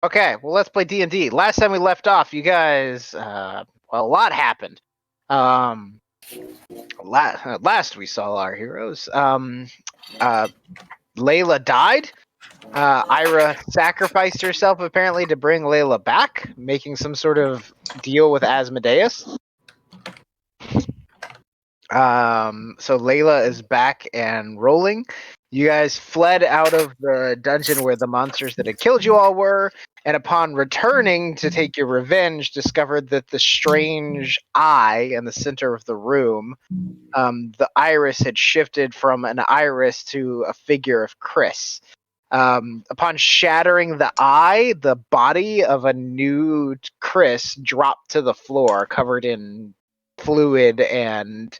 Okay, well, let's play D&D. Last time we left off, you guys, a lot happened. Last we saw our heroes. Layla died. Ira sacrificed herself, apparently, to bring Layla back, making some sort of deal with Asmodeus. So Layla is back and rolling. You guys fled out of the dungeon where the monsters that had killed you all were, and upon returning to take your revenge, discovered that the strange eye in the center of the room, the iris had shifted from an iris to a figure of Chris. Upon shattering the eye, the body of a nude Chris dropped to the floor, covered in fluid and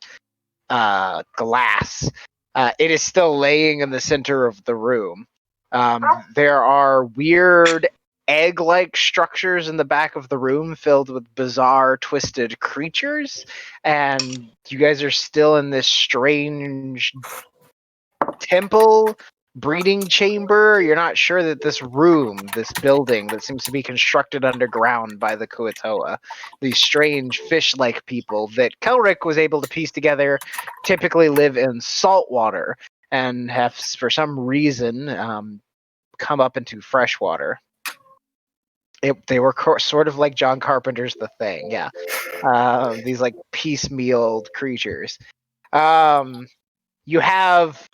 glass. It is still laying in the center of the room. There are weird egg-like structures in the back of the room filled with bizarre twisted creatures, and you guys are still in this strange temple breeding chamber. You're not sure that this building that seems to be constructed underground by the Kuatoa, these strange fish-like people that Kelric was able to piece together, typically live in salt water and have, for some reason, come up into fresh water. They were sort of like John Carpenter's The Thing, yeah. These like piecemealed creatures. You have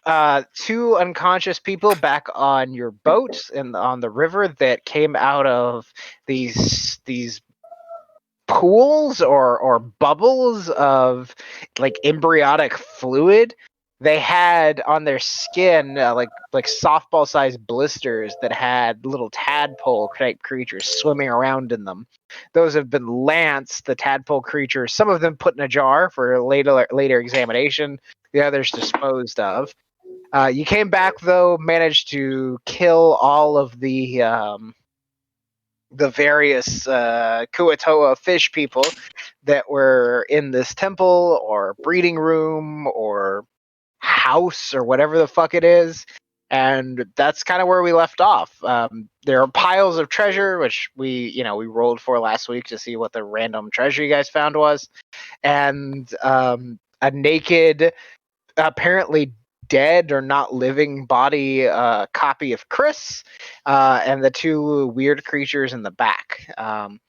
two unconscious people back on your boat and on the river that came out of these pools or bubbles of like embryonic fluid. They had on their skin like softball-sized blisters that had little tadpole type creatures swimming around in them. Those have been lanced, the tadpole creatures. Some of them put in a jar for later examination. The others disposed of. You came back though, managed to kill all of the various Kuatoa fish people that were in this temple or breeding room or house or whatever the fuck it is. And that's kind of where we left off. There are piles of treasure, which we rolled for last week to see what the random treasure you guys found was. And a naked, apparently dead or not living body copy of Chris, and the two weird creatures in the back. I'm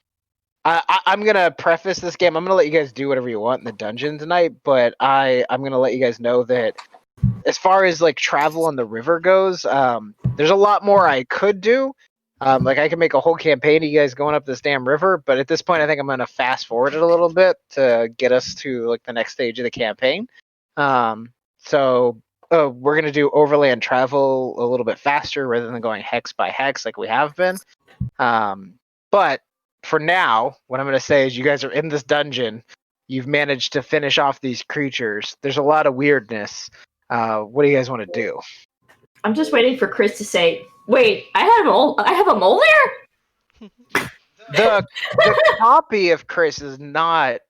gonna preface this game. I'm gonna let you guys do whatever you want in the dungeon tonight, but I'm gonna let you guys know that as far as like travel on the river goes, there's a lot more I could do. Like I can make a whole campaign of you guys going up this damn river, but at this point, I think I'm gonna fast forward it a little bit to get us to like the next stage of the campaign. So we're gonna do overland travel a little bit faster rather than going hex by hex like we have been. But for now, what I'm gonna say is you guys are in this dungeon. You've managed to finish off these creatures. There's a lot of weirdness. What do you guys want to do? I'm just waiting for Chris to say, "Wait, I have a mole there." The copy of Chris is not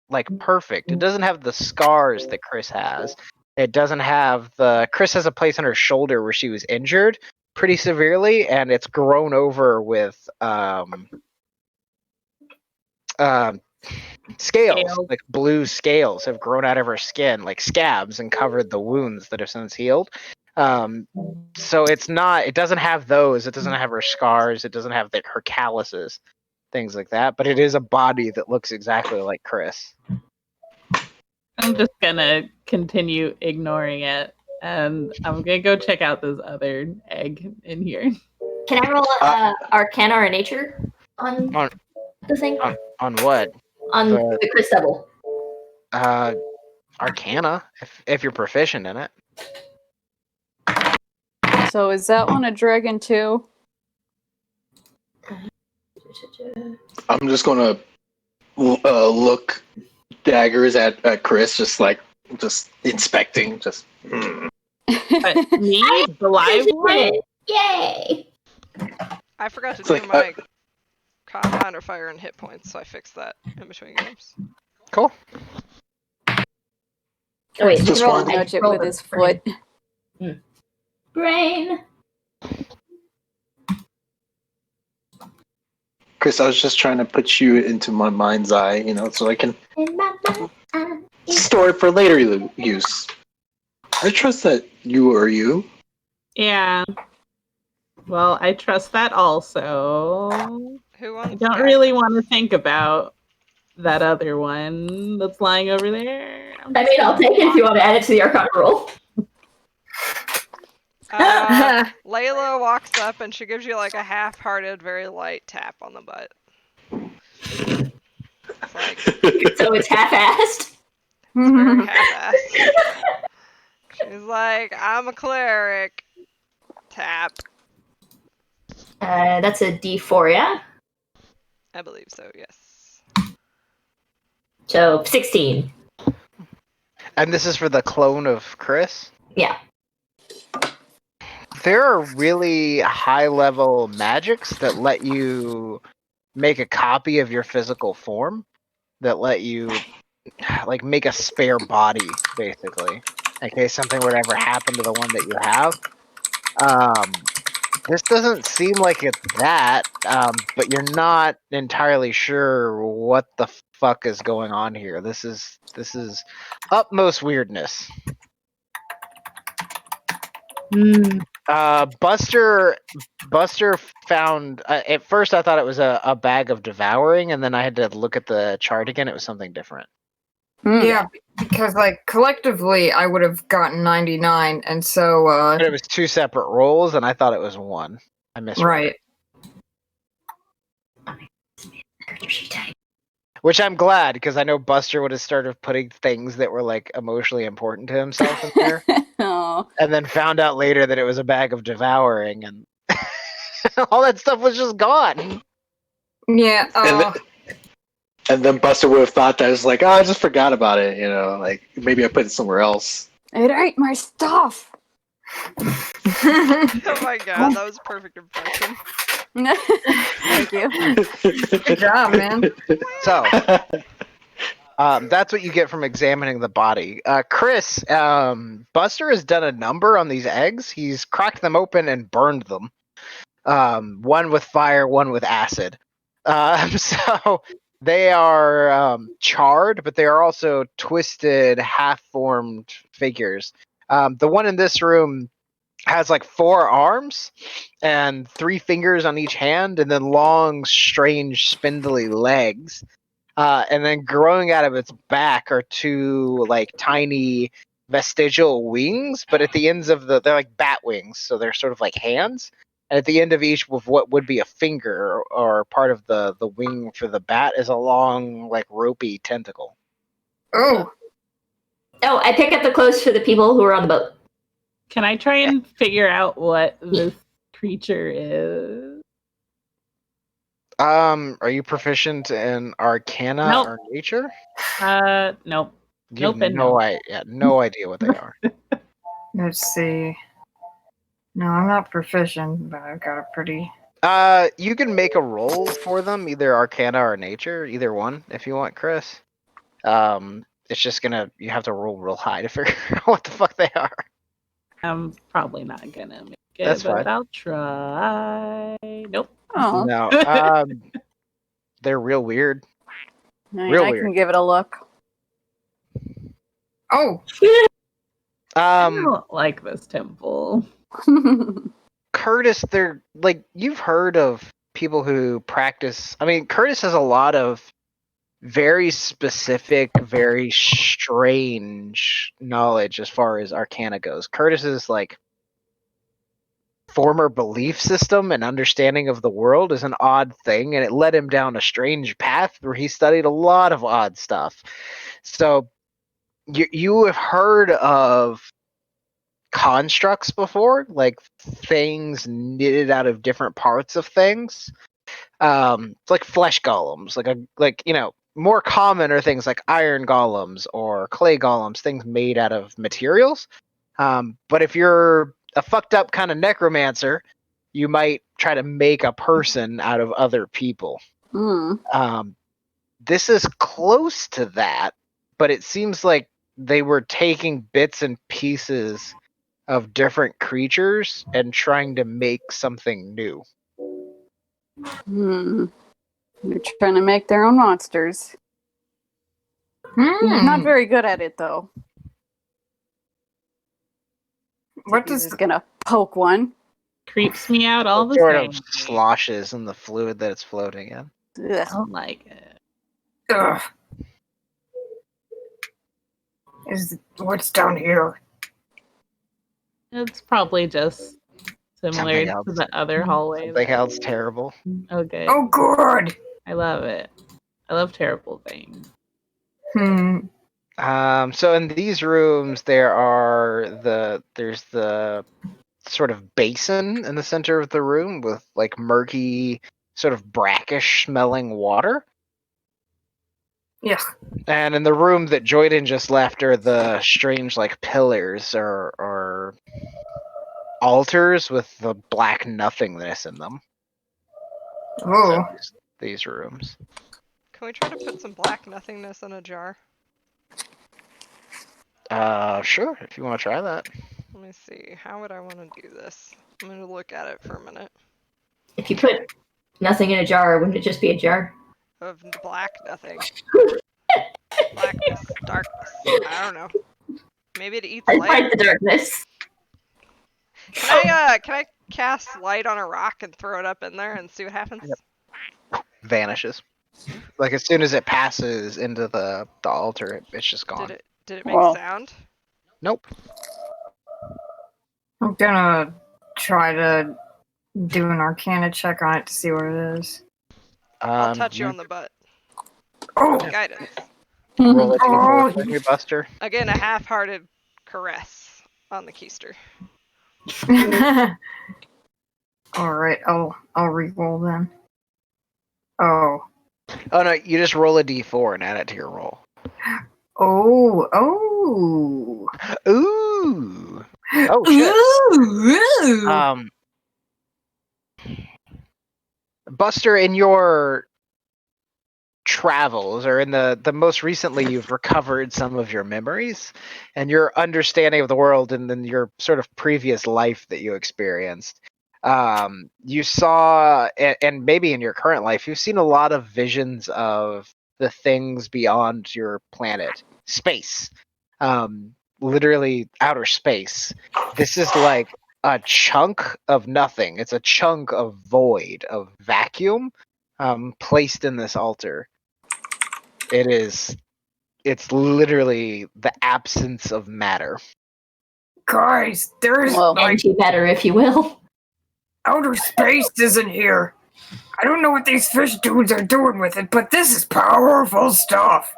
like perfect. It doesn't have the scars that Chris has. It doesn't have Chris has a place on her shoulder where she was injured pretty severely, and it's grown over with scales. Like blue scales have grown out of her skin, like scabs, and covered the wounds that have since healed. So it doesn't have those. It doesn't have her scars. It doesn't have her calluses, things like that. But it is a body that looks exactly like Chris. I'm just gonna continue ignoring it, and I'm gonna go check out this other egg in here. Can I roll Arcana or Nature on the thing? On what? On the Chris double. Arcana, if you're proficient in it. So is that one a dragon too? I'm just gonna look daggers at Chris, just inspecting, just. Me, the live one? Yay! I forgot to do my con or fire and hit points, so I fixed that in between games. Cool. Oh wait, just roll nudge it with his foot. Brain. Chris, I was just trying to put you into my mind's eye, so I can store it for later use. I trust that you are you. Yeah. Well, I trust that also. Who I wants? don't really want to think about that other one that's lying over there. I mean, I'll take it if you want to add it to the Arcana roll. Layla walks up and she gives you like a half-hearted, very light tap on the butt. It's like So it's half-assed. it's very half-assed. She's like, "I'm a cleric." Tap. That's a D4, yeah? I believe so. Yes. So 16. And this is for the clone of Chris? Yeah. There are really high-level magics that let you make a copy of your physical form, that let you, like, make a spare body, basically, in case something would ever happen to the one that you have. This doesn't seem like it's that, but you're not entirely sure what the fuck is going on here. This is utmost weirdness. Buster found. At first, I thought it was a bag of devouring, and then I had to look at the chart again. It was something different. Yeah, because like collectively, I would have gotten 99, and so But it was two separate rolls, and I thought it was one. I misread right. it. Which I'm glad, because I know Buster would have started putting things that were like emotionally important to himself in there, Oh. and then found out later that it was a bag of devouring, and all that stuff was just gone. Yeah. And then Buster would have thought that it's like, I just forgot about it, like maybe I put it somewhere else. It ate my stuff. Oh my god, that was a perfect impression. Thank you. Good job, man. So, that's what you get from examining the body. Chris, Buster has done a number on these eggs. He's cracked them open and burned them. One with fire, one with acid. So they are charred, but they are also twisted, half-formed figures. The one in this room has like 4 arms and 3 fingers on each hand, and then long, strange, spindly legs. And then growing out of its back are 2 like tiny vestigial wings, but at the ends of they're like bat wings, so they're sort of like hands. And at the end of each, with what would be a finger or part of the wing for the bat, is a long, like ropey tentacle. Oh, I pick up the clothes for the people who are on the boat. Can I try and figure out what this creature is? Are you proficient in Arcana Nope. or Nature? Nope. You have Nope and no. no idea what they are. let's see. No, I'm not proficient, but I've got a pretty. You can make a roll for them, either Arcana or Nature, either one, if you want, Chris. It's just you have to roll real high to figure out what the fuck they are. I'm probably not gonna make it, That's but fine. I'll try. Nope. Oh, No, they're real weird. I Real can weird. give it a look. Oh, I don't like this temple. Curtis, they're like, you've heard of people who practice. I mean, Curtis has a lot of very specific, very strange knowledge as far as Arcana goes. Curtis's like former belief system and understanding of the world is an odd thing, and it led him down a strange path where he studied a lot of odd stuff. So you have heard of constructs before, like things knitted out of different parts of things. It's like flesh golems, more common are things like iron golems or clay golems, things made out of materials. But if you're a fucked up kind of necromancer, you might try to make a person out of other people. This is close to that, but it seems like they were taking bits and pieces of different creatures and trying to make something new. They're trying to make their own monsters. Not very good at it, though. What He's does just gonna poke one. Creeps me out all the Sort same. of sloshes in the fluid that it's floating in. I Ugh. don't like it. Ugh. Is what's down here? It's probably just similar Something to else. the other hallway. Something else terrible. Okay. Oh, good. I love it. I love terrible things. So in these rooms, there's the sort of basin in the center of the room with like murky, sort of brackish smelling water. Yeah. And in the room that Joyden just left are the strange like pillars or altars with the black nothingness in them. Oh. So these rooms. Can we try to put some black nothingness in a jar? Sure, if you want to try that. Let me see. How would I want to do this? I'm going to look at it for a minute. If you put nothing in a jar, wouldn't it just be a jar? Of black nothing. Blackness. Darkness. I don't know. Maybe it eats I light. fight the darkness. Can I cast light on a rock and throw it up in there and see what happens? Yep. Vanishes. Like as soon as it passes into the altar, it's just gone. Did it make a sound? Nope. I'm gonna try to do an Arcana check on it to see what it is. I'll touch you on the butt. Oh! Guidance. Roll a Oh, d4 for me, Buster. Again, a half-hearted caress on the keister. Alright, I'll re-roll then. Oh. Oh no, you just roll a d4 and add it to your roll. Oh. Ooh. Oh shit. Buster, in your travels, or in the most recently, you've recovered some of your memories and your understanding of the world, and then your sort of previous life that you experienced. You saw, and maybe in your current life, you've seen a lot of visions of the things beyond your planet, space, literally outer space. This is like a chunk of nothing. It's a chunk of void, of vacuum, placed in this altar. It's literally the absence of matter. Guys, there's like Antimatter, if you will. outer space isn't here. I don't know what these fish dudes are doing with it, but this is powerful stuff.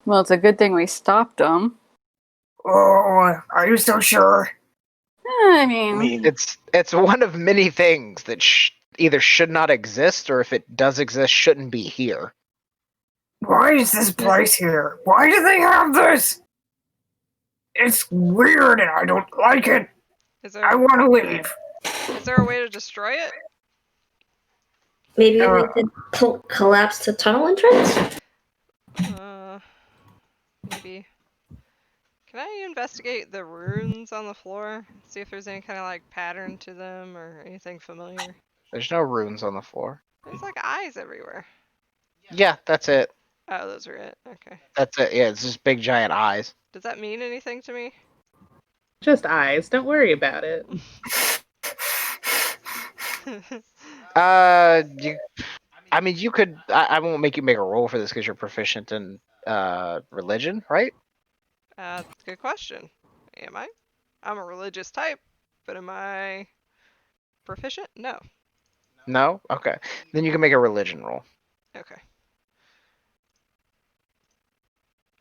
Well, it's a good thing we stopped them. Oh, are you so sure? I mean, It's one of many things that either should not exist, or if it does exist, shouldn't be here. Why is this place here? Why do they have this? It's weird and I don't like it. I want to leave. Is there a way to destroy it? Maybe we could collapse the tunnel entrance? Maybe. Can I investigate the runes on the floor? See if there's any kind of like pattern to them or anything familiar? There's no runes on the floor. There's like eyes everywhere. Yeah, that's it. Oh, those are it. Okay. That's it. Yeah, it's just big giant eyes. Does that mean anything to me? Just eyes. Don't worry about it. You could. I won't make you make a roll for this because you're proficient in religion, right? That's a good question. Am I? I'm a religious type, but am I proficient? No. No? Okay. Then you can make a religion roll. Okay.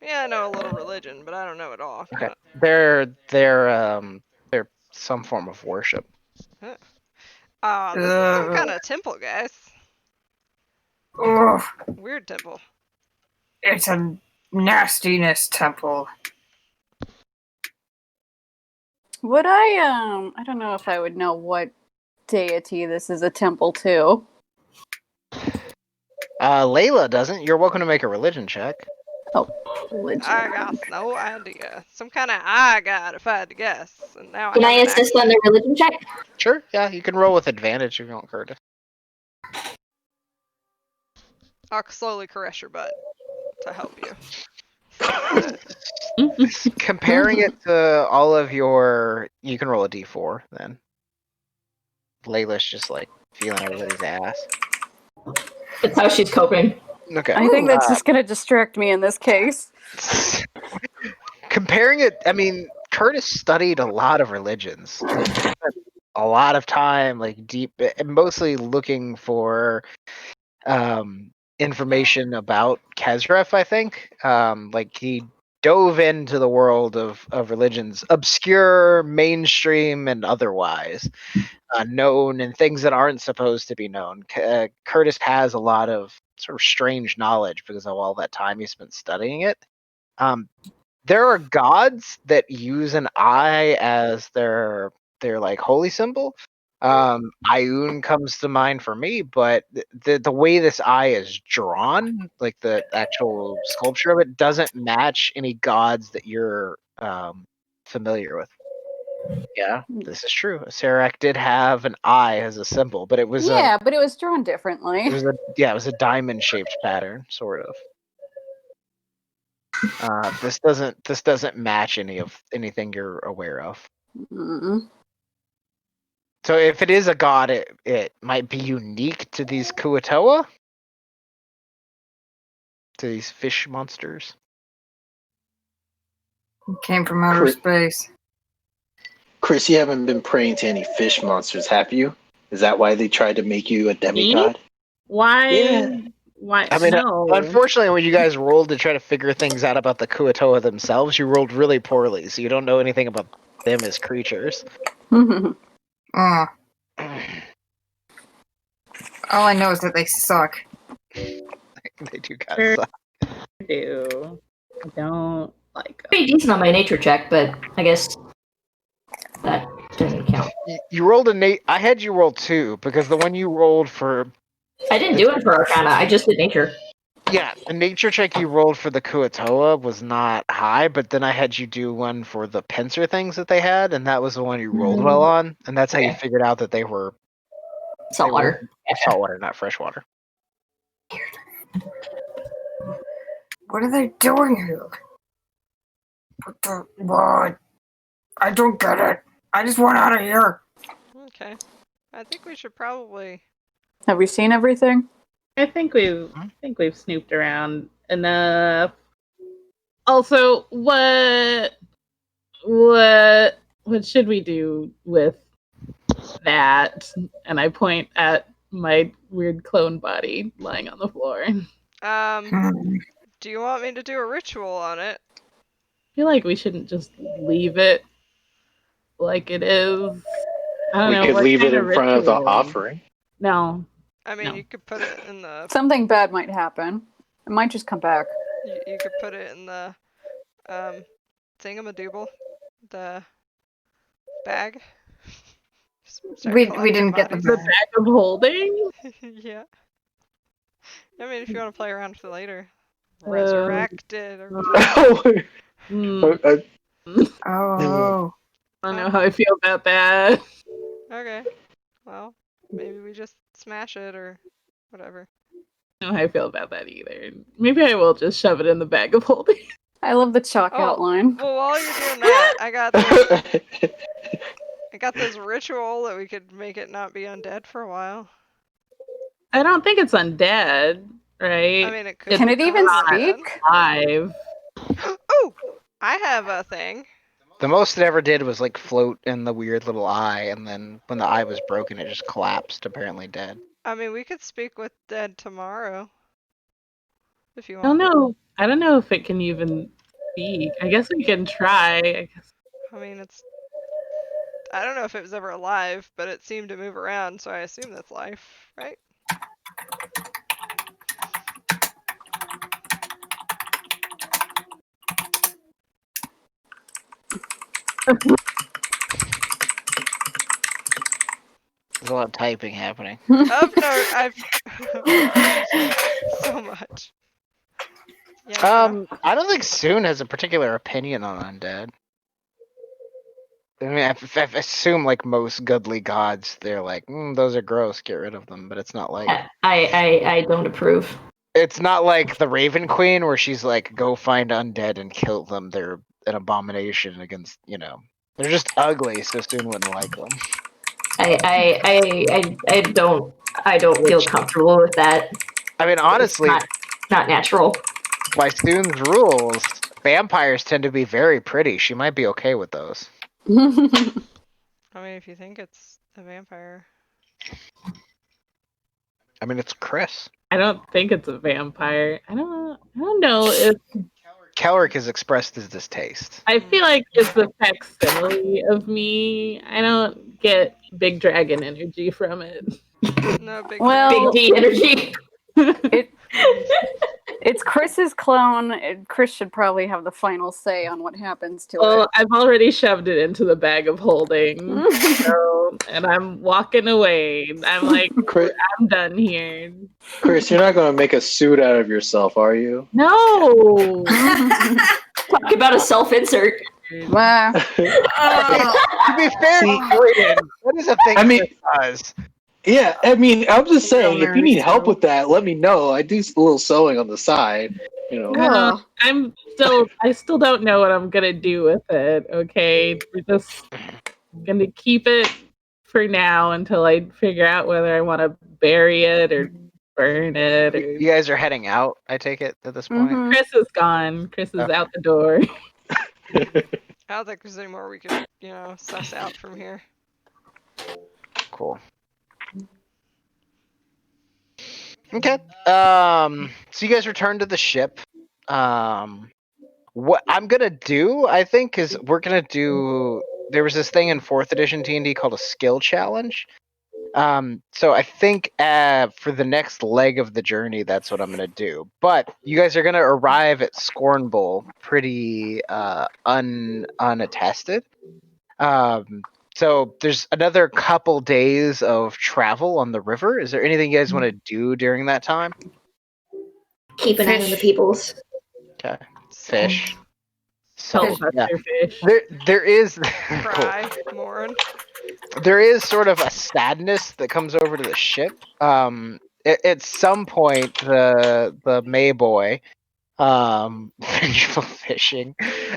Yeah, I know a little religion, but I don't know it all. Okay. They're some form of worship. Huh. This is some kind of temple, guys. Ugh, Weird temple. it's a nastiness temple. would I don't know if I would know what deity this is a temple to. Layla doesn't. You're welcome to make a religion check. Oh, religion. I got no idea. Some kind of I got if I had to guess. And now Can I have an assist on the religion check? Sure. Yeah, you can roll with advantage if you want, Curtis. I'll slowly caress your butt to help you. Comparing it to all of your, you can roll a d4 then. Layla's just like feeling everybody's ass. That's how she's coping. Okay. I think that's just gonna distract me in this case. Comparing it, I mean, Curtis studied a lot of religions. Like, he spent a lot of time, like deep, mostly looking for information about Kesref, I think. Like he dove into the world of religions, obscure, mainstream, and otherwise known, and things that aren't supposed to be known. Curtis has a lot of sort of strange knowledge because of all that time he spent studying it. There are gods that use an eye as their like holy symbol. Ioun comes to mind for me, but the way this eye is drawn, like the actual sculpture of it, doesn't match any gods that you're familiar with. Yeah, this is true. Serac did have an eye as a symbol, but it was But it was drawn differently. it was a diamond shaped pattern, sort of. This doesn't match anything you're aware of. Mm. So if it is a god, it might be unique to these Kuatoa, to these fish monsters. Came from outer space. Chris, you haven't been praying to any fish monsters, have you? Is that why they tried to make you a demigod? Why? Yeah. Why? I mean, no. unfortunately, when you guys rolled to try to figure things out about the Kuatoa themselves, you rolled really poorly, so you don't know anything about them as creatures. Oh. All I know is that they suck. They do kind of suck. I do. I don't like them. Pretty decent on my nature check, but I guess that doesn't count. You rolled I had you roll 2 because the one you rolled for. I didn't do it for Arcana. I just did nature. Yeah, the nature check you rolled for the Kuatoa was not high, but then I had you do one for the pincer things that they had, and that was the one you rolled well on, and that's how you figured out that they were Saltwater. Saltwater, not freshwater. What are they doing here? What? I don't get it. I just want out of here. Okay. I think we should probably. Have we seen everything? I think we've snooped around enough. Also, what should we do with that? And I point at my weird clone body lying on the floor. Do you want me to do a ritual on it? I feel like we shouldn't just leave it like it is. I don't know. We could what leave it kind in front of the ritual? offering. No. I mean, No. you could put it in the. Something bad might happen. It might just come back. You could put it in the thingamadooble, the bag. Start We collecting didn't get the bodies. The bag of holding? Yeah. I mean, if you want to play around with it later, Uh, resurrected or. Mm, Oh. I don't know how I feel about that. Okay. Well, maybe we just smash it or whatever. I don't know how I feel about that either. Maybe I will just shove it in the bag of holding. I love the chalk Oh. outline. Well, while you're doing that, I got this ritual that we could make it not be undead for a while. I don't think it's undead, right? I mean, it could. Can it be even undead. speak? Alive. Oh, I have a thing. The most it ever did was like float in the weird little eye, and then when the eye was broken, it just collapsed, apparently dead. I mean, we could speak with dead tomorrow. If you I don't want. know. I don't know if it can even speak. I guess we can try. I mean, it's. I don't know if it was ever alive, but it seemed to move around, so I assume that's life, right? There's a lot of typing happening. Oh no, I've so much. Yeah, I don't think Soon has a particular opinion on undead. I mean, I assume like most godly gods, they're like, those are gross, get rid of them. But it's not like I don't approve. It's not like the Raven Queen where she's like, go find undead and kill them. They're an abomination against, they're just ugly, so Soon wouldn't like them. I don't feel comfortable with that. I mean, honestly, it's not natural. by Soon's rules, vampires tend to be very pretty. She might be okay with those. I mean, if you think it's a vampire. I mean, it's Chris. I don't think it's a vampire. I don't know if Kelric has expressed his distaste. I feel like it's a facsimile of me. I don't get big dragon energy from it. No big. Well, Big D energy. It's Chris's clone. Chris should probably have the final say on what happens to Well, it. I've already shoved it into the bag of holding, and I'm walking away. I'm like, Chris, I'm done here. Chris, you're not going to make a suit out of yourself, are you? No. Talk about a self-insert. Wow. To be fair, that is a thing. I mean- Chris does. Yeah, I mean, I'm just saying, if you need help with that, let me know. I do a little sewing on the side, I still don't know what I'm gonna do with it. Okay, we're just gonna keep it for now until I figure out whether I want to bury it or burn it. Or... You guys are heading out, I take it, at this point? Mhm. Chris is gone. Chris is out the door. I don't think there's any more we could, suss out from here. Cool. Okay. So you guys return to the ship. What I'm gonna do, I think, is we're gonna do. There was this thing in 4th edition D&D called a skill challenge. So I think for the next leg of the journey, that's what I'm gonna do. But you guys are gonna arrive at Scornbowl pretty unattested. So there's another couple days of travel on the river. Is there anything you guys want to do during that time? Keep an eye on the peoples. Okay. Fish. Tell So us yeah. your fish. There is Cry, mourn. there is sort of a sadness that comes over to the ship. At some point, the May boy, vengeful fishing.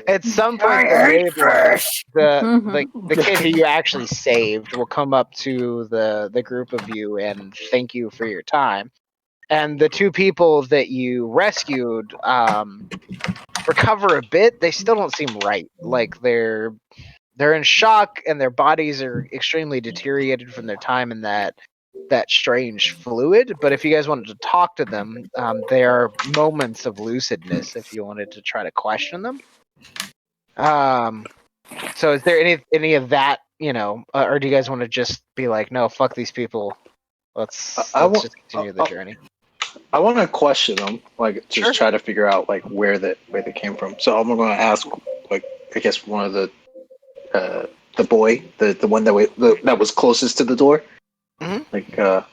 At some point, I the May hate boy, fish. the kid who you actually saved, will come up to the group of you and thank you for your time. And the two people that you rescued recover a bit. They still don't seem right. Like they're in shock and their bodies are extremely deteriorated from their time in that strange fluid. But if you guys wanted to talk to them, there are moments of lucidness if you wanted to try to question them. So is there any of that, or do you guys want to just be like, no, fuck these people, let's just continue the journey? I want to question them, like just Sure. try to figure out like where they came from. So I'm going to ask, like, I guess one of the boy, the one that was closest to the door. Mhm. Like,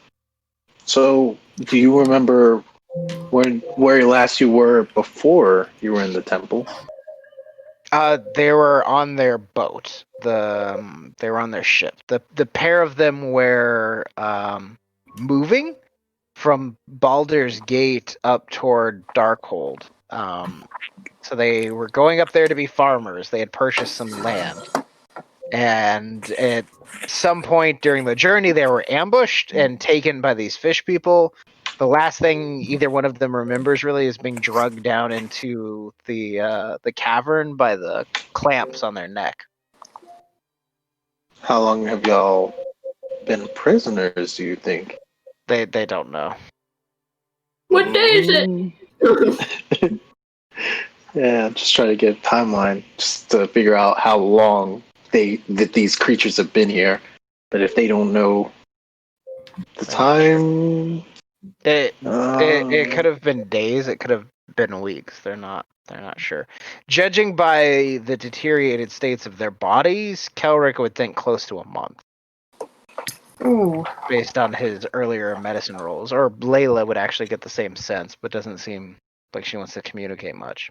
so do you remember where last you were before you were in the temple? They were on their boat. They were on their ship. The pair of them were moving from Baldur's Gate up toward Darkhold. So they were going up there to be farmers. They had purchased some land. And at some point during the journey, they were ambushed and taken by these fish people. The last thing either one of them remembers really is being drugged down into the cavern by the clamps on their neck. How long have y'all been prisoners, do you think? They don't know. What day is it? Yeah, I'm just trying to get a timeline just to figure out how long that these creatures have been here. But if they don't know the time, It could have been days. It could have been weeks. They're not sure. Judging by the deteriorated states of their bodies, Kelric would think close to a month. Ooh. Based on his earlier medicine rolls. Or Layla would actually get the same sense, but doesn't seem like she wants to communicate much.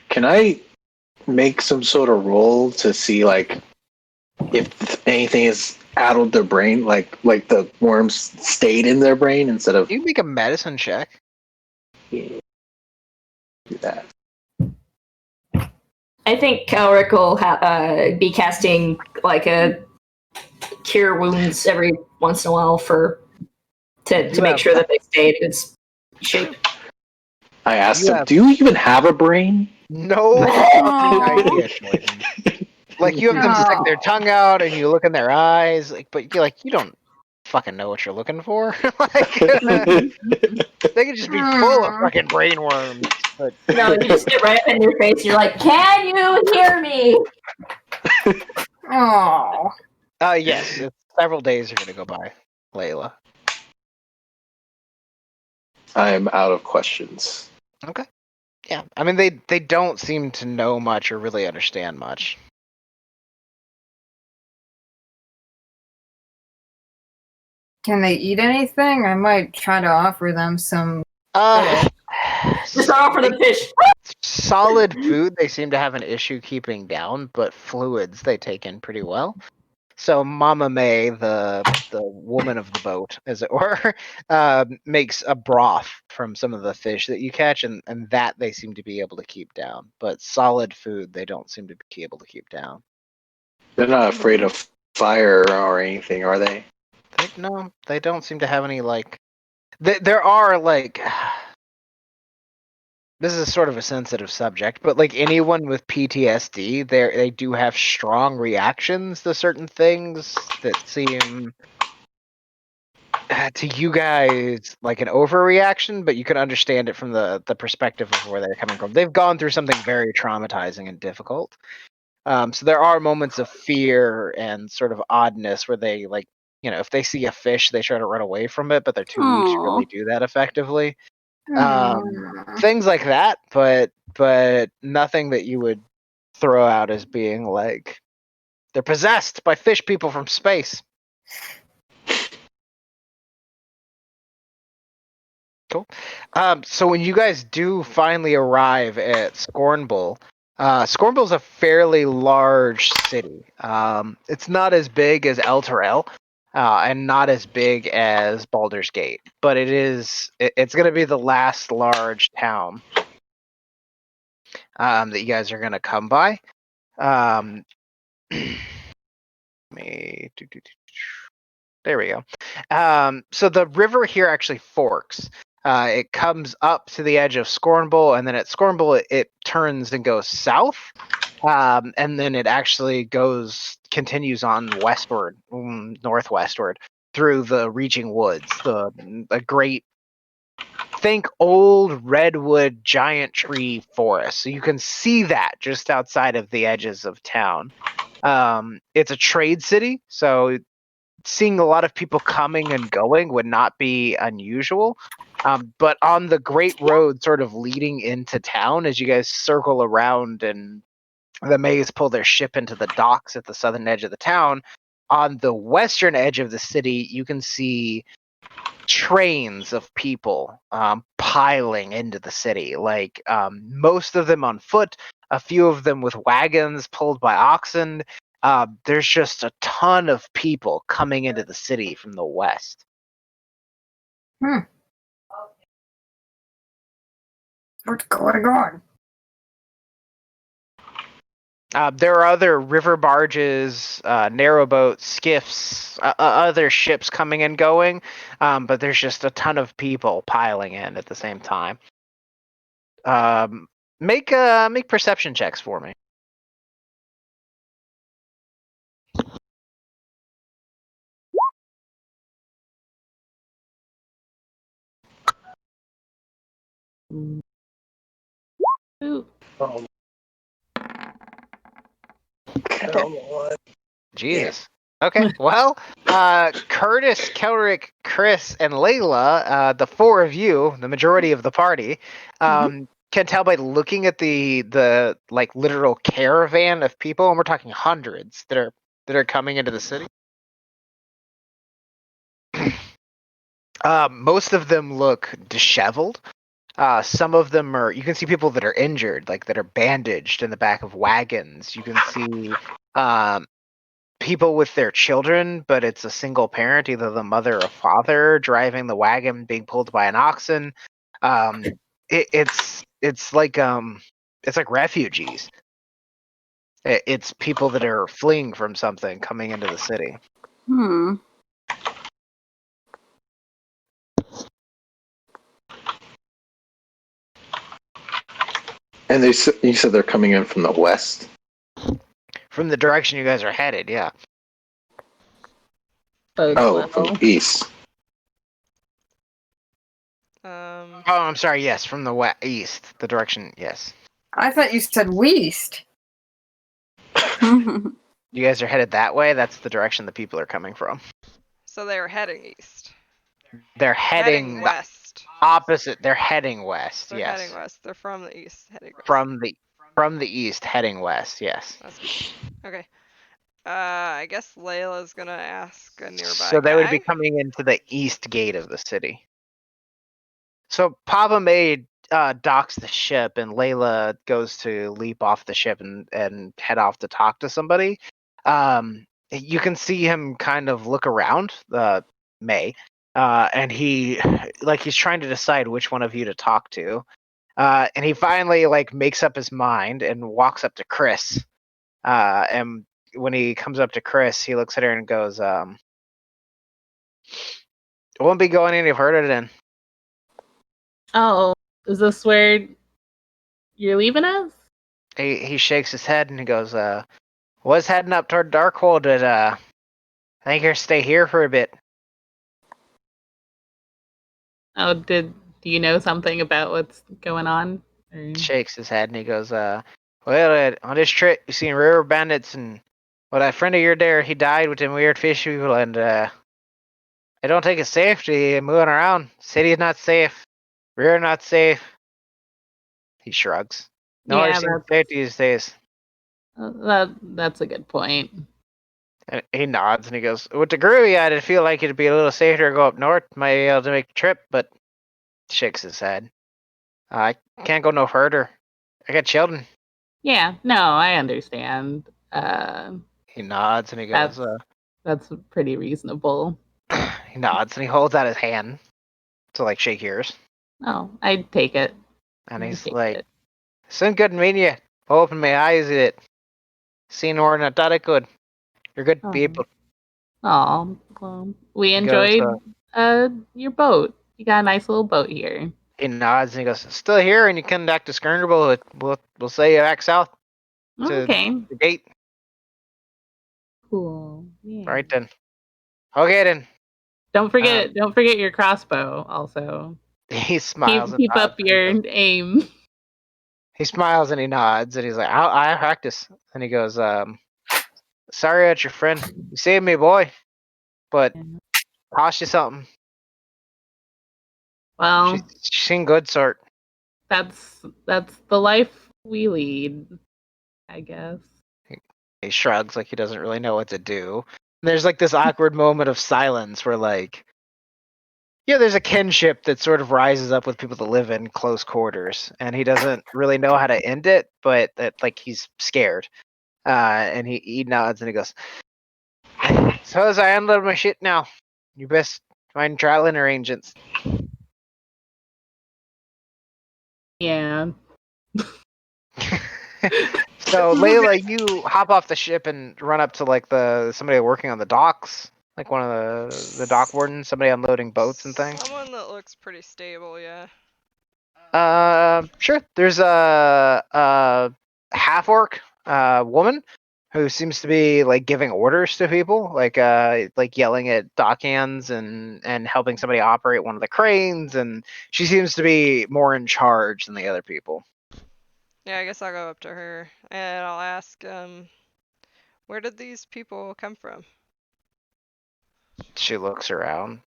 can I make some sort of roll to see like if anything has addled their brain, like the worms stayed in their brain instead of? You can make a medicine check. Yeah. Do that. I think Calric will be casting like a cure wounds every once in a while to make sure that they stay in good shape. I asked You him, have- "Do you even have a brain?" No fucking idea, Jordan. Like you have them stick their tongue out and you look in their eyes, but you don't fucking know what you're looking for. Like they could just be full of fucking brain worms. But No, you just get right up in your face and you're like, "Can you hear me?" Oh. yes, several days are gonna go by, Layla. I am out of questions. Okay. Yeah, I mean they don't seem to know much or really understand much. Can they eat anything? I might try to offer them some. Just offer them fish. Solid food they seem to have an issue keeping down, but fluids they take in pretty well. So Mama May, the woman of the boat, as it were, makes a broth from some of the fish that you catch, and that they seem to be able to keep down. But solid food they don't seem to be able to keep down. They're not afraid of fire or anything, are they? No, they don't seem to have any like. There are like. This is sort of a sensitive subject, but like anyone with PTSD, they do have strong reactions to certain things that seem to you guys like an overreaction, but you can understand it from the perspective of where they're coming from. They've gone through something very traumatizing and difficult. So there are moments of fear and sort of oddness where they like, if they see a fish, they try to run away from it, but they're too weak to really do that effectively. Things like that, but nothing that you would throw out as being like they're possessed by fish people from space. Cool. So when you guys do finally arrive at Scornbull, Scornbull's a fairly large city. It's not as big as El Terrell, and not as big as Baldur's Gate, but it's going to be the last large town that you guys are going to come by. There we go. So the river here actually forks. It comes up to the edge of Scornbull, and then at Scornbull it turns and goes south, and then it actually continues on westward, northwestward through the reaching woods. A great, think old redwood giant tree forest. So you can see that just outside of the edges of town. It's a trade city, so seeing a lot of people coming and going would not be unusual. But on the great road sort of leading into town, as you guys circle around and the Mays pull their ship into the docks at the southern edge of the town, on the western edge of the city, you can see trains of people piling into the city, like most of them on foot, a few of them with wagons pulled by oxen. There's just a ton of people coming into the city from the west. What's going on? There are other river barges, narrowboats, skiffs, other ships coming and going, but there's just a ton of people piling in at the same time. Make perception checks for me. Ooh. Come on. Jesus. Okay. Well, Curtis, Kelric, Chris, and Layla, the four of you, the majority of the party, can tell by looking at the like literal caravan of people, and we're talking hundreds that are coming into the city. Most of them look disheveled. Some of them you can see people that are injured, like that are bandaged in the back of wagons. You can see people with their children, but it's a single parent, either the mother or father, driving the wagon, being pulled by an oxen. It's like refugees. It's people that are fleeing from something coming into the city. Hmm. And you said they're coming in from the west? From the direction you guys are headed, yeah. Bodes Oh, from well. the east. Oh, I'm sorry. Yes, from the east. The direction. Yes. I thought you said west. You guys are headed that way. That's the direction the people are coming from. So they were heading east. They're heading west. Opposite. They're heading west. They're yes. heading west. They're from the east, heading west. From the east, heading west. Yes. That's good. Okay. I guess Layla's gonna ask a nearby So they would be guy. coming into the east gate of the city. So Papa May docks the ship, and Layla goes to leap off the ship and head off to talk to somebody. You can see him kind of look around, May, and he's trying to decide which one of you to talk to. And he finally makes up his mind and walks up to Chris. And when he comes up to Chris, he looks at her and goes, "It won't be going any further then." Oh, is this where you're leaving us? He shakes his head and he goes, "Was heading up toward Darkhold, but I think you'll stay here for a bit." Oh, do you know something about what's going on? Or... Shakes his head and he goes, "Well, on this trip, you seen river bandits and a friend of yours there, he died with them weird fish people, and I don't think it's safe to moving around. City's not safe. We're not safe." He shrugs. Nobody Yeah, seems safe these days. that's a good point. And he nods and he goes, "With the groovy, I'd feel like it'd be a little safer to go up north. Might be able to make the trip," but shakes his head. "I can't go no further. I got children." Yeah, no, I understand. He nods and he goes, That's pretty reasonable. he nods and he holds out his hand to shake yours. Oh, I'd take it. And I'd he's take like, it. "Soon good meeting you. Open my eyes at it. Seen more than I thought I could. You're good people." Oh, well, we He goes, enjoyed your boat. You got a nice little boat here. he nods and he goes, "Still here, and you come back to Skirnable. We'll say you back south to Okay, the gate." cool. Yeah. Right then. Okay then. Don't forget your crossbow. Also, He smiles and keep nods. up your aim. He smiles and he nods and he's like, I practice." And he goes, "Sorry about your friend. You saved me, boy. But cost you something. Well, She seemed good sort." that's the life we lead, I guess. He shrugs like he doesn't really know what to do. And there's this awkward moment of silence where there's a kinship that sort of rises up with people that live in close quarters, and he doesn't really know how to end it, but that he's scared. And he nods and he goes, "So as I unload my shit now, you best find traveling arrangements." Yeah. So Layla, you hop off the ship and run up to somebody working on the docks, one of the dock wardens, somebody unloading boats and things. Someone that looks pretty stable, yeah. Sure. There's a half orc woman who seems to be giving orders to people, yelling at dockhands and helping somebody operate one of the cranes, and she seems to be more in charge than the other people. Yeah, I guess I'll go up to her and I'll ask, where did these people come from? She looks around.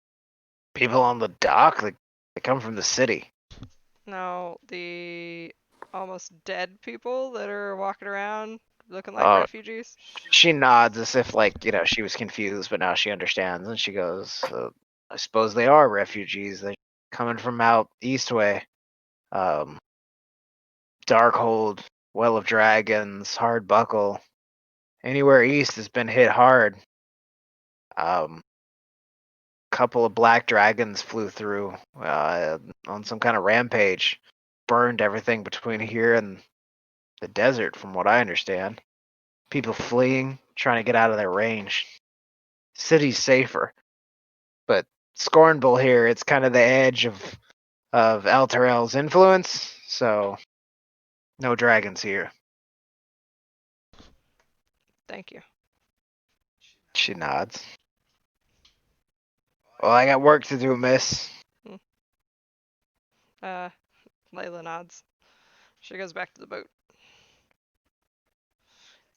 People on the dock, they come from the city. No, the almost dead people that are walking around looking like refugees? She nods as if she was confused, but now she understands, and she goes, "I suppose they are refugees. They're coming from out east way. Darkhold, Well of Dragons, Hard Buckle. Anywhere east has been hit hard. Couple of black dragons flew through on some kind of rampage. burned everything between here and the desert, from what I understand. People fleeing, trying to get out of their range. City's safer. But Scornbull here, it's kind of the edge of Alterel's influence, so no dragons here. Thank you. She nods. Well, I got work to do, miss. Layla nods. She goes back to the boat.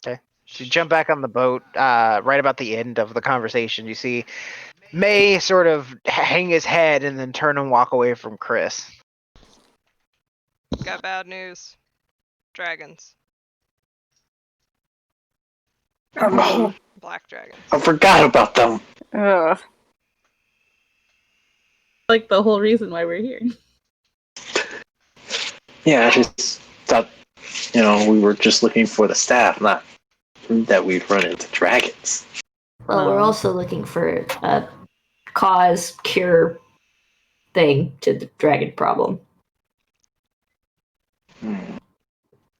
Okay. So you jump back on the boat. Right about the end of the conversation, you see May sort of hang his head and then turn and walk away from Chris. Got bad news. Dragons. Oh, Black dragons. I forgot about them. Ugh. Like the whole reason why we're here. Yeah, I just thought, we were just looking for the staff, not that we'd run into dragons. Well, we're also looking for a cause, cure thing to the dragon problem.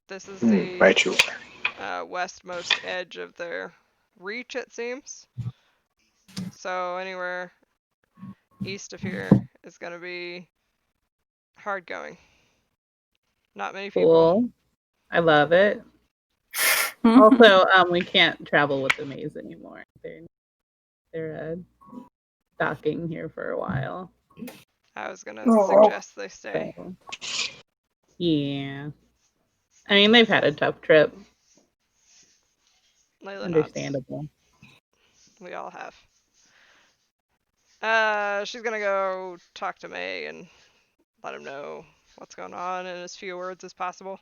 This is the Right, you westmost edge of their reach, it seems. So anywhere east of here is going to be hard going. Not many people. Cool. I love it. Also, we can't travel with the maze anymore. They're docking here for a while. I was going to suggest they stay. So, yeah. I mean, they've had a tough trip. Layla Understandable. nods. We all have. She's going to go talk to May and let him know what's going on in as few words as possible.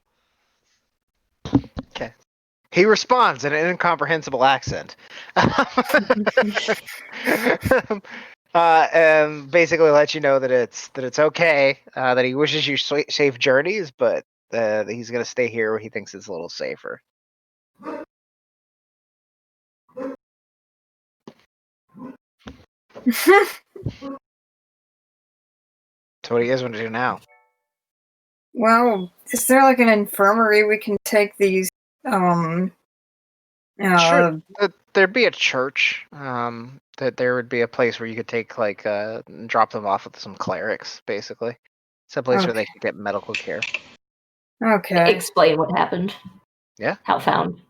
Okay. He responds in an incomprehensible accent. And basically lets you know that it's okay, that he wishes you safe journeys, but that he's going to stay here where he thinks it's a little safer. So what do you guys want to do now? Well, is there like an infirmary we can take these? Sure. There'd be a church. That there would be a place where you could take drop them off with some clerics, basically. It's a place where they could get medical care. Okay. Explain what happened. Yeah. How found.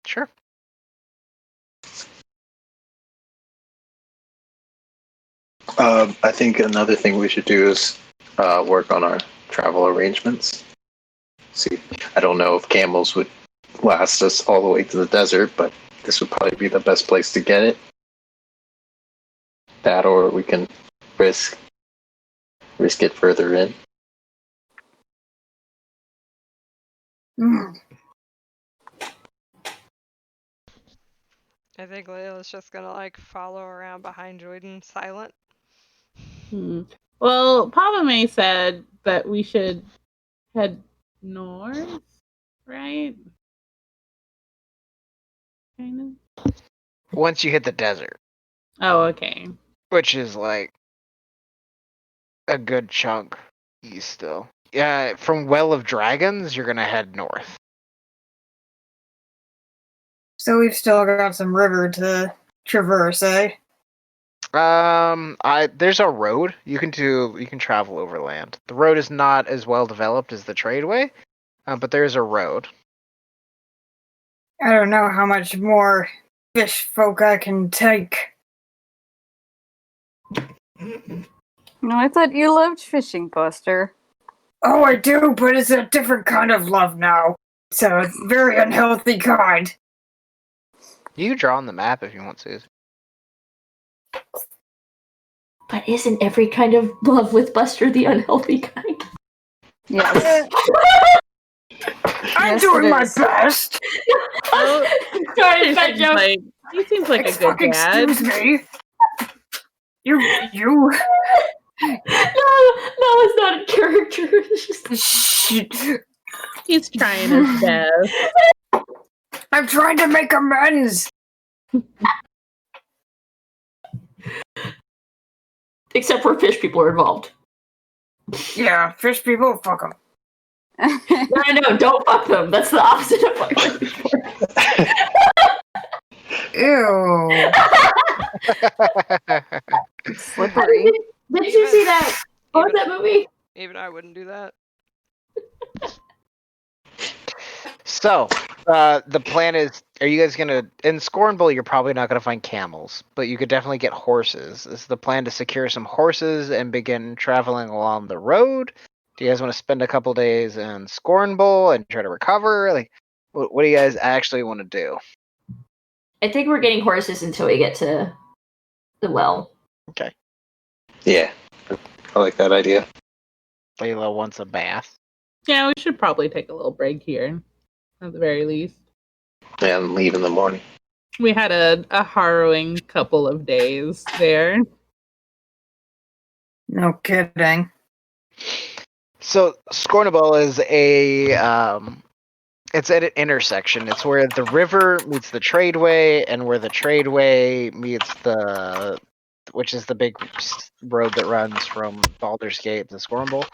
Sure. I think another thing we should do is work on our travel arrangements. See, I don't know if camels would last us all the way to the desert, but this would probably be the best place to get it. That, or we can risk it further in. I think Layla's just going to follow around behind Jordan silent. Well, Papa May said that we should head north, right? Kind of. Once you hit the desert. Oh, okay. Which is a good chunk east still. Yeah, from Well of Dragons, you're gonna head north. So we've still got some river to traverse, eh? There's a road you can travel overland. The road is not as well developed as the tradeway, but there's a road. I don't know how much more fish folk I can take. No, I thought you loved fishing, Buster. Oh, I do, but it's a different kind of love now. It's a very unhealthy kind. You can draw on the map if you want to. But isn't every kind of love with Buster the unhealthy kind? Yes. I'm Yes, doing it my is. best. Sorry, bad joke. He seems like a good dad. Excuse me. You. No, it's not a character. It's just... Shit. He's trying his best. I'm trying to make amends. Except for fish people are involved. Yeah, fish people, fuck them. No, don't fuck them. That's the opposite of what you're looking for. Ew. It's slippery. Did you see that? What was that movie? Even I wouldn't do that. So, the plan is, are you guys gonna, in Scornbull, you're probably not gonna find camels, but you could definitely get horses. Is the plan to secure some horses and begin traveling along the road? Do you guys want to spend a couple days in Scornbull and try to recover? Like, what do you guys actually want to do? I think we're getting horses until we get to the well. Okay. Yeah, I like that idea. Layla wants a bath. Yeah, we should probably take a little break here, at the very least. And leave in the morning. We had a harrowing couple of days there. No kidding. So Scornable is it's at an intersection. It's where the river meets the tradeway, and where the tradeway meets which is the big road that runs from Baldur's Gate to Scornable,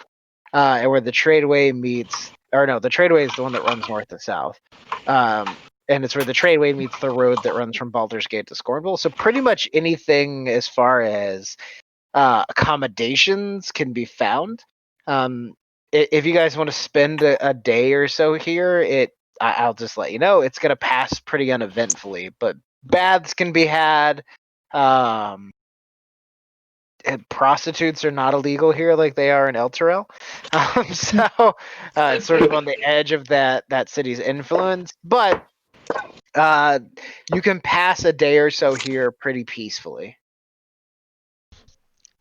and where the tradeway meets, or no, the tradeway is the one that runs north to south, and it's where the tradeway meets the road that runs from Baldur's Gate to Scornable. So pretty much anything as far as accommodations can be found. If you guys want to spend a day or so here, I'll just let you know it's gonna pass pretty uneventfully. But baths can be had. And prostitutes are not illegal here like they are in El Terrell. So it's sort of on the edge of that city's influence, but you can pass a day or so here pretty peacefully.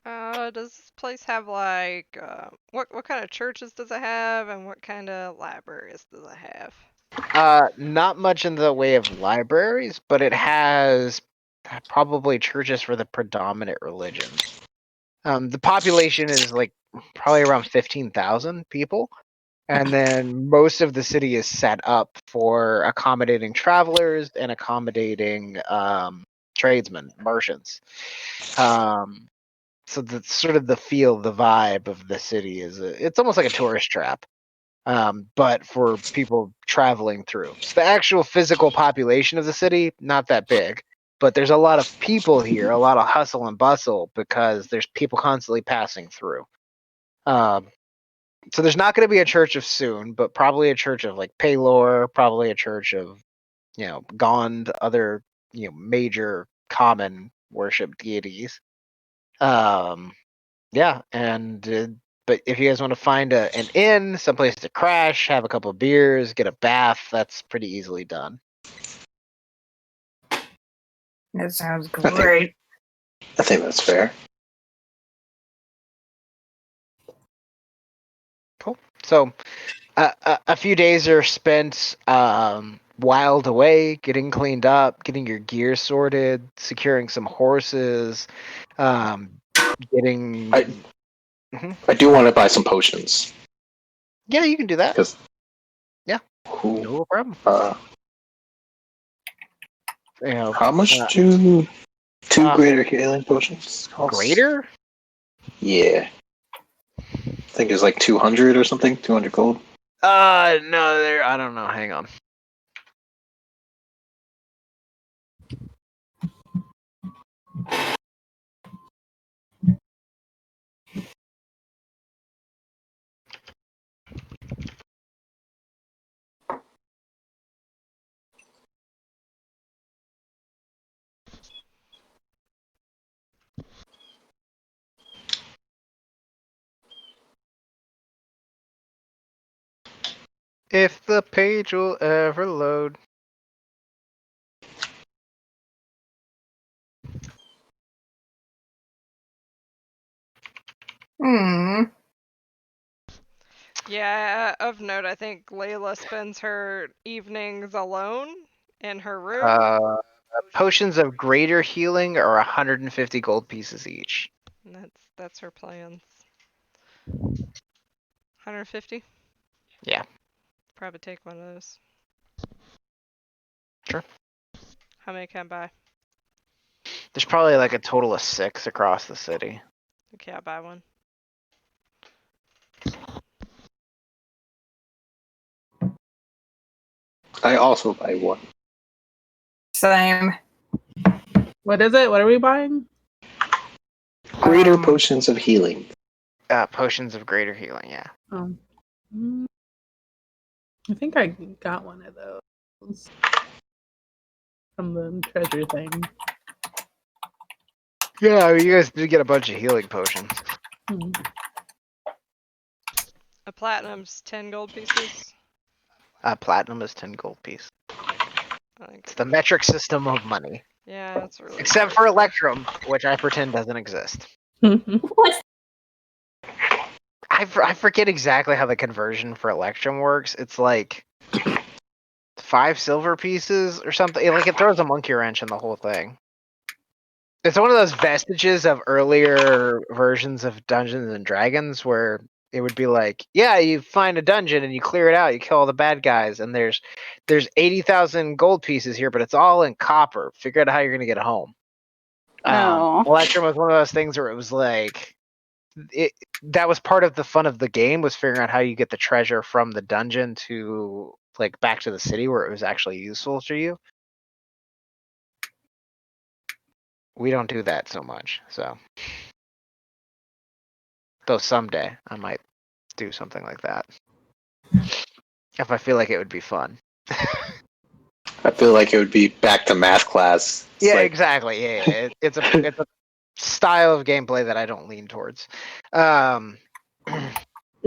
Does this place have like what kind of churches does it have, and what kind of libraries does it have? Not much in the way of libraries, but it has probably churches for the predominant religions. The population is like probably around 15,000 people, and then most of the city is set up for accommodating travelers and accommodating tradesmen, merchants. So that's sort of the feel, the vibe of the city it's almost like a tourist trap, but for people traveling through. So the actual physical population of the city, not that big, but there's a lot of people here, a lot of hustle and bustle because there's people constantly passing through. So there's not going to be a church of Soon, but probably a church of like Paylor, probably a church of, Gond, other, major common worship deities. Yeah, and but if you guys want to find an inn, someplace to crash, have a couple of beers, get a bath, that's pretty easily done. That sounds great. I think that's fair. Cool. So a few days are spent whiled away, getting cleaned up, getting your gear sorted, securing some horses, getting. I do want to buy some potions. Yeah, you can do that. Yeah, Cool. no problem. How much do two greater healing potions cost? Greater? Yeah. I think it's like 200 or something. 200 gold. No, I don't know. Hang on. If the page will ever load. Yeah, of note, I think Layla spends her evenings alone in her room. Potions of greater healing are 150 gold pieces each. That's her plans. 150? Yeah. Probably take one of those. Sure. How many can I buy? There's probably like a total of 6 across the city. Okay, I'll buy one. I also buy one. Same. What is it? What are we buying? Greater potions of healing. Potions of greater healing, yeah. I think I got one of those from the treasure thing. Yeah, you guys did get a bunch of healing potions. A platinum's 10 gold pieces. Platinum is 10 gold piece. I think. It's the metric system of money. Yeah, that's really. Except for Electrum, which I pretend doesn't exist. What? I forget exactly how the conversion for Electrum works. It's like 5 silver pieces or something. Like it throws a monkey wrench in the whole thing. It's one of those vestiges of earlier versions of Dungeons and Dragons where it would be like, yeah, you find a dungeon and you clear it out, you kill all the bad guys, and there's 80,000 gold pieces here, but it's all in copper. Figure out how you're gonna get home. Oh. Electrum was one of those things where it was like that was part of the fun of the game, was figuring out how you get the treasure from the dungeon to like back to the city where it was actually useful to you. We don't do that so much, so though someday I might do something like that if I feel like it would be fun. I feel like it would be back to math class. It's Yeah, like, exactly. Yeah, it's a style of gameplay that I don't lean towards. Nah,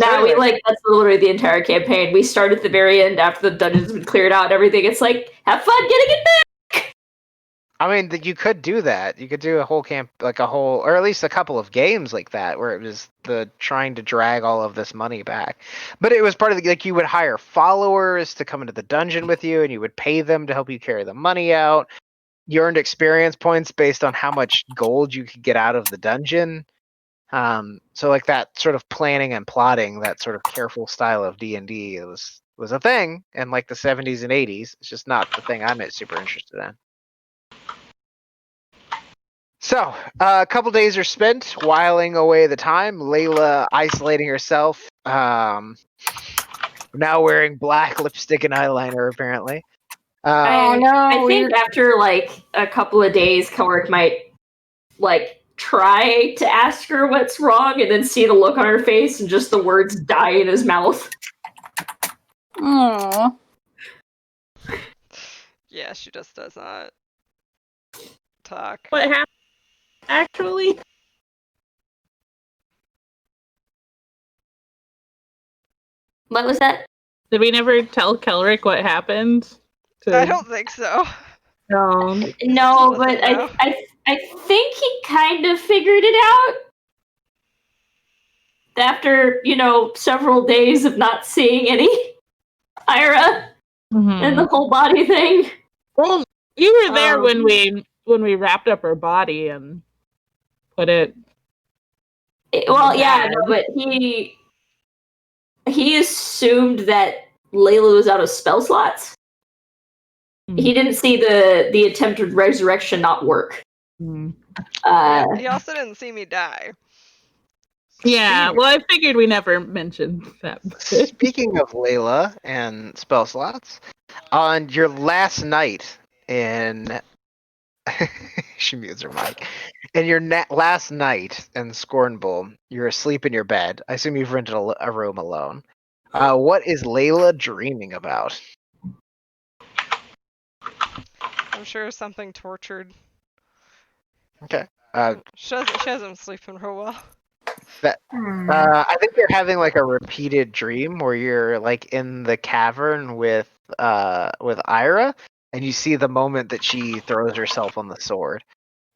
anyway. that's literally the entire campaign. We start at the very end after the dungeon's been cleared out and everything. It's like, have fun getting it back! I mean, you could do that. You could do a whole or at least a couple of games like that, where it was the trying to drag all of this money back. But it was part of you would hire followers to come into the dungeon with you, and you would pay them to help you carry the money out. You earned experience points based on how much gold you could get out of the dungeon. So like that sort of planning and plotting, that sort of careful style of D&D was a thing in like the 70s and 80s. It's just not the thing I'm super interested in. So, a couple days are spent whiling away the time. Layla isolating herself, now wearing black lipstick and eyeliner, apparently. I think after like a couple of days, Kelrick might like try to ask her what's wrong and then see the look on her face and just the words die in his mouth. Aww. Yeah, she just does not talk. What happened? Actually, What was that? did we never tell Kelrick what happened? I don't think so. No. No, Still but doesn't know. I think he kind of figured it out after several days of not seeing any Ira and the whole body thing. Well, you were there when we wrapped up her body and put it. Well, yeah, no, but he assumed that Layla was out of spell slots. He didn't see the attempted resurrection not work. He also didn't see me die. Yeah, well, I figured we never mentioned that. Speaking of Layla and spell slots, on your last night in she mutes her mic. In your last night in Scornbull, you're asleep in your bed. I assume you've rented a room alone. What is Layla dreaming about? I'm sure something tortured. Okay. She hasn't sleeping real well. I think you're having like a repeated dream where you're like in the cavern with Ira, and you see the moment that she throws herself on the sword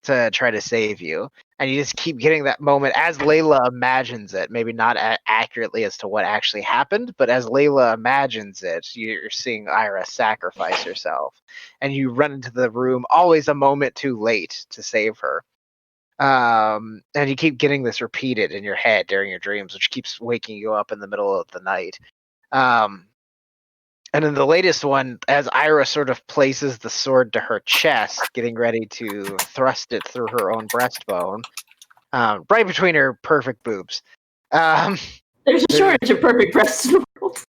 to try to save you, and you just keep getting that moment as Layla imagines it, maybe not accurately as to what actually happened, but as Layla imagines it, you're seeing Ira sacrifice herself, and you run into the room always a moment too late to save her. And you keep getting this repeated in your head during your dreams, which keeps waking you up in the middle of the night. And in the latest one, as Ira sort of places the sword to her chest, getting ready to thrust it through her own breastbone, right between her perfect boobs. There's a shortage of perfect breasts in the world. fault.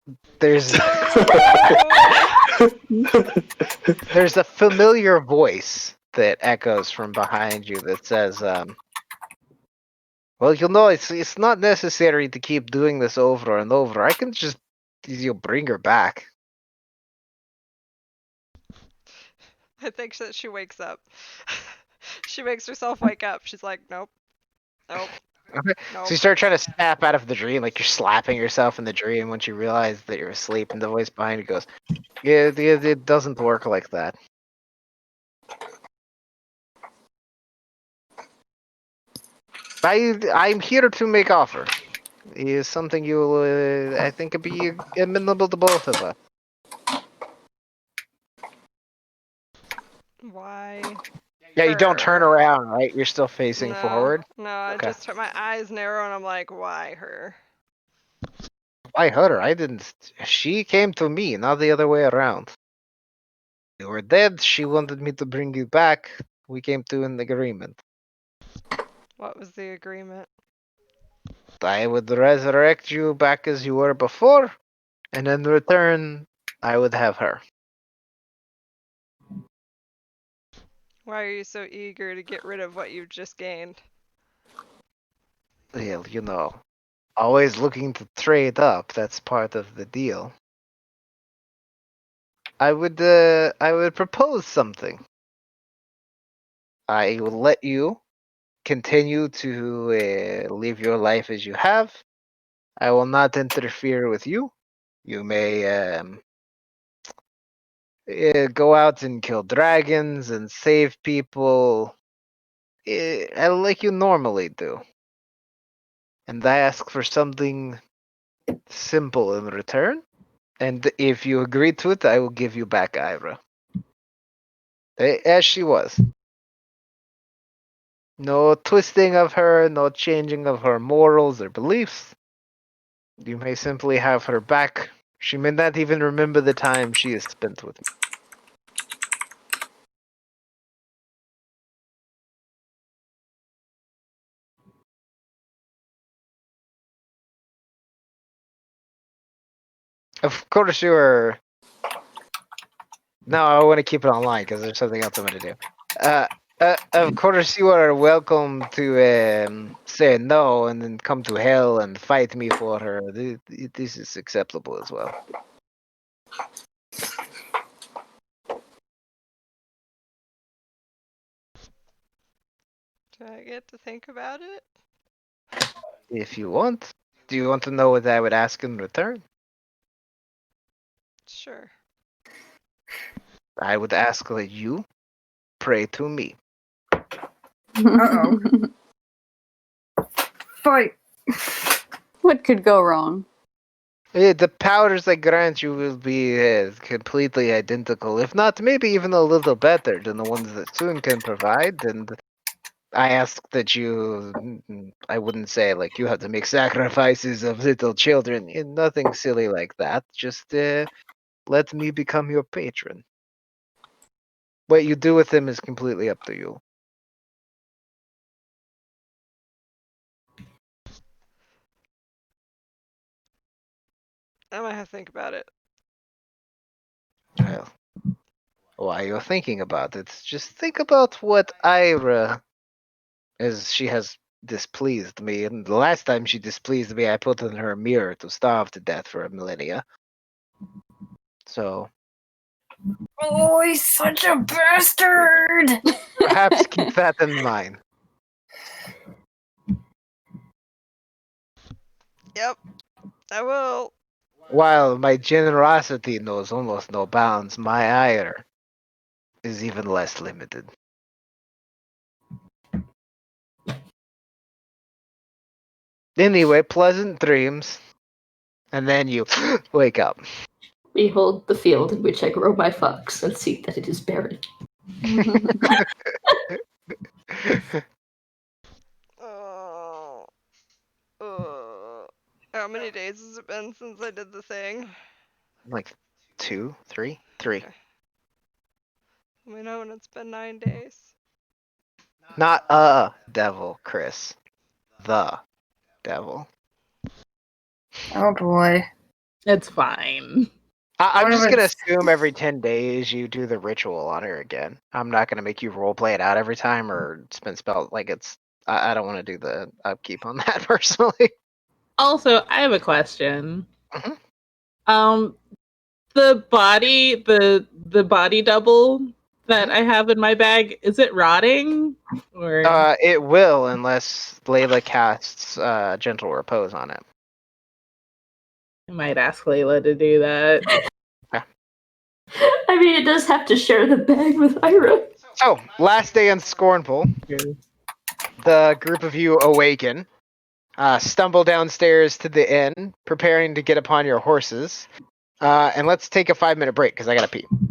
There's a familiar voice that echoes from behind you that says, well, it's not necessary to keep doing this over and over. I can just bring her back. I think that she wakes up. She makes herself wake up. She's like, nope. Nope. Okay. Nope. So you start trying to snap out of the dream, like you're slapping yourself in the dream once you realize that you're asleep, and the voice behind you goes, yeah, it doesn't work like that. I'm here to make offer. It is something you I think could be amenable to both of us. Why? Yeah, you don't turn her? around, right? You're still facing No. forward. No, I Okay. just my eyes narrow and I'm like, why her? Why her? I didn't. She came to me, not the other way around. You were dead. She wanted me to bring you back. We came to an agreement. What was the agreement? I would resurrect you back as you were before, and in return, I would have her. Why are you so eager to get rid of what you've just gained? Well, always looking to trade up. That's part of the deal. I would propose something. I will let you continue to live your life as you have. I will not interfere with you. You may go out and kill dragons and save people like you normally do. And I ask for something simple in return. And if you agree to it, I will give you back Ira. As she was. No twisting of her, no changing of her morals or beliefs. You may simply have her back. She may not even remember the time she has spent with me. Of course you are... No, I want to keep it online because there's something else I'm going to do. Of course you are welcome to say no and then come to hell and fight me for her. This is acceptable as well. Do I get to think about it? If you want. Do you want to know what I would ask in return? Sure. I would ask that you pray to me. Uh-oh. Fight. What could go wrong? The powers I grant you will be completely identical, if not maybe even a little better than the ones that Soon can provide. And I ask that I wouldn't say like you have to make sacrifices of little children, nothing silly like that. Just let me become your patron. What you do with them is completely up to you. I might have to think about it. Well, while you're thinking about it, just think about what Ira, as she has displeased me, and the last time she displeased me, I put in her mirror to starve to death for a millennia. So Oh, he's such a bastard! perhaps keep that in mind. Yep, I will. While my generosity knows almost no bounds, my ire is even less limited. Anyway, pleasant dreams. And then you wake up. Behold the field in which I grow my fox, and see that it is barren. Oh. How many days has it been since I did the thing? Like 2, 3, 3. Okay. Let me know when it's been 9 days. Not a devil, Chris. The devil. Oh boy. It's fine. I'm just gonna assume every 10 days you do the ritual on her again. I'm not gonna make you role play it out every time or spend spell like it's. I don't want to do the upkeep on that personally. Also, I have a question. Mhm. The body double that I have in my bag, is it rotting? Or It will unless Layla casts gentle repose on it. I might ask Layla to do that. I mean, it does have to share the bag with Ira. So, last day in Scornful, the group of you awaken, stumble downstairs to the inn, preparing to get upon your horses. And let's take a 5-minute break because I gotta pee.